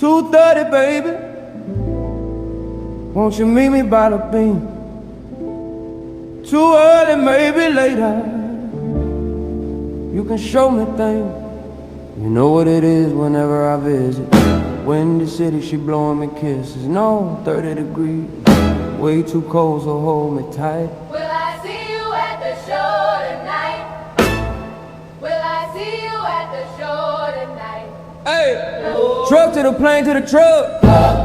2:30, baby. Won't you meet me by the beam? Too early, maybe later. You can show me things. You know what it is whenever I visit. Windy city, she blowing me kisses. No, 30 degrees, way too cold, so hold me tight. Will I see you at the show tonight? Will I see you at the show tonight? Hey! Truck to the plane to the truck.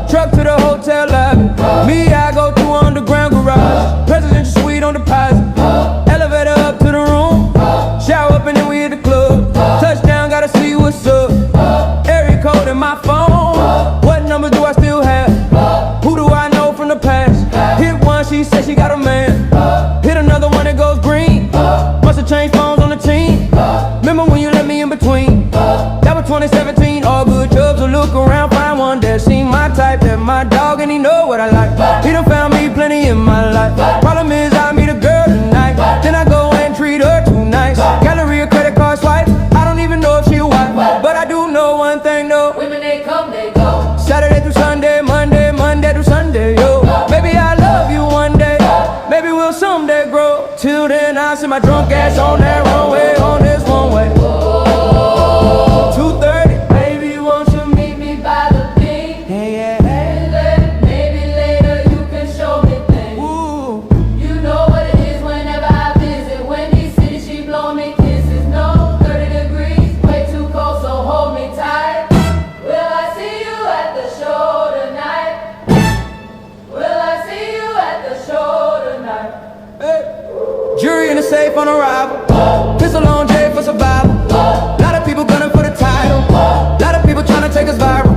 Truck to the hotel lobby. Me, I go to underground garage. Presidential suite on deposit. Elevator up to the room. Shower up and then we hit the club. Touchdown, gotta see what's up. Area code in my phone. What numbers do I still have? Who do I know from the past? Hit one, she said she got a man. Hit another one that goes green. Must have changed phones on the team. Remember when you let me in between? That was 2017. All good jobs will look around, find one that seem my type. That my dog and he know what I like. He done found me plenty in my life. Problem is I meet a girl tonight, then I go and treat her too nice. Galleria credit card swipe. I don't even know if she a wife, but I do know one thing though. Women, they come, they go. Saturday through Sunday, Monday through Sunday, yo. Maybe I love you one day, maybe we'll someday grow. Till then I see my drunk ass on that runway, on this one way. 2:30, Baby, won't you meet me by the beach? yeah. Maybe later you can show me things. Ooh. You know what it is whenever I visit. Windy city, she blowing me kisses. No, 30 degrees, way too cold, so hold me tight. Will I see you at the show tonight? Will I see you at the show tonight? Hey. Jury in the safe on arrival. Pistol on J for survival. Lot of people gunning for the title. Lot of people trying to take us viral.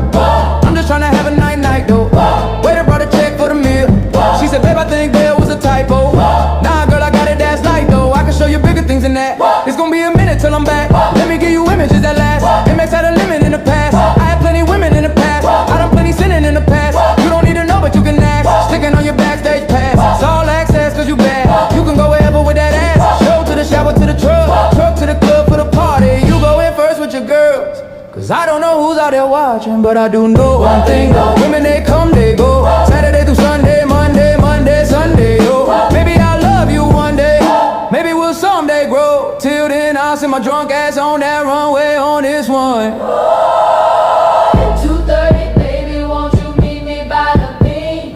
I'm just trying to have a night though. Waiter brought a check for the meal. She said, babe, I think there was a typo. Nah, girl, I got it, that's light though. I can show you bigger things than that. It's gonna be a minute till I'm back. Let me give you images that last. MX had a limit in the past. I had plenty women in the past. I done plenty sinning in the past. You don't need to know, but you can ask. Sticking on your backstage pass. It's all access cause you bad. You can go wherever with that ass. Show to the shower to the truck. Truck to the club for the party. You go in first with your girls. Cause I don't know who's out there watching, but I do know one thing though. Women, they come, they go. Saturday through Sunday, Monday, Sunday, yo. Maybe I'll love you one day. Maybe we'll someday grow. Till then, I'll send my drunk ass on that runway on this one. 2:30, baby, won't you meet me by the beach?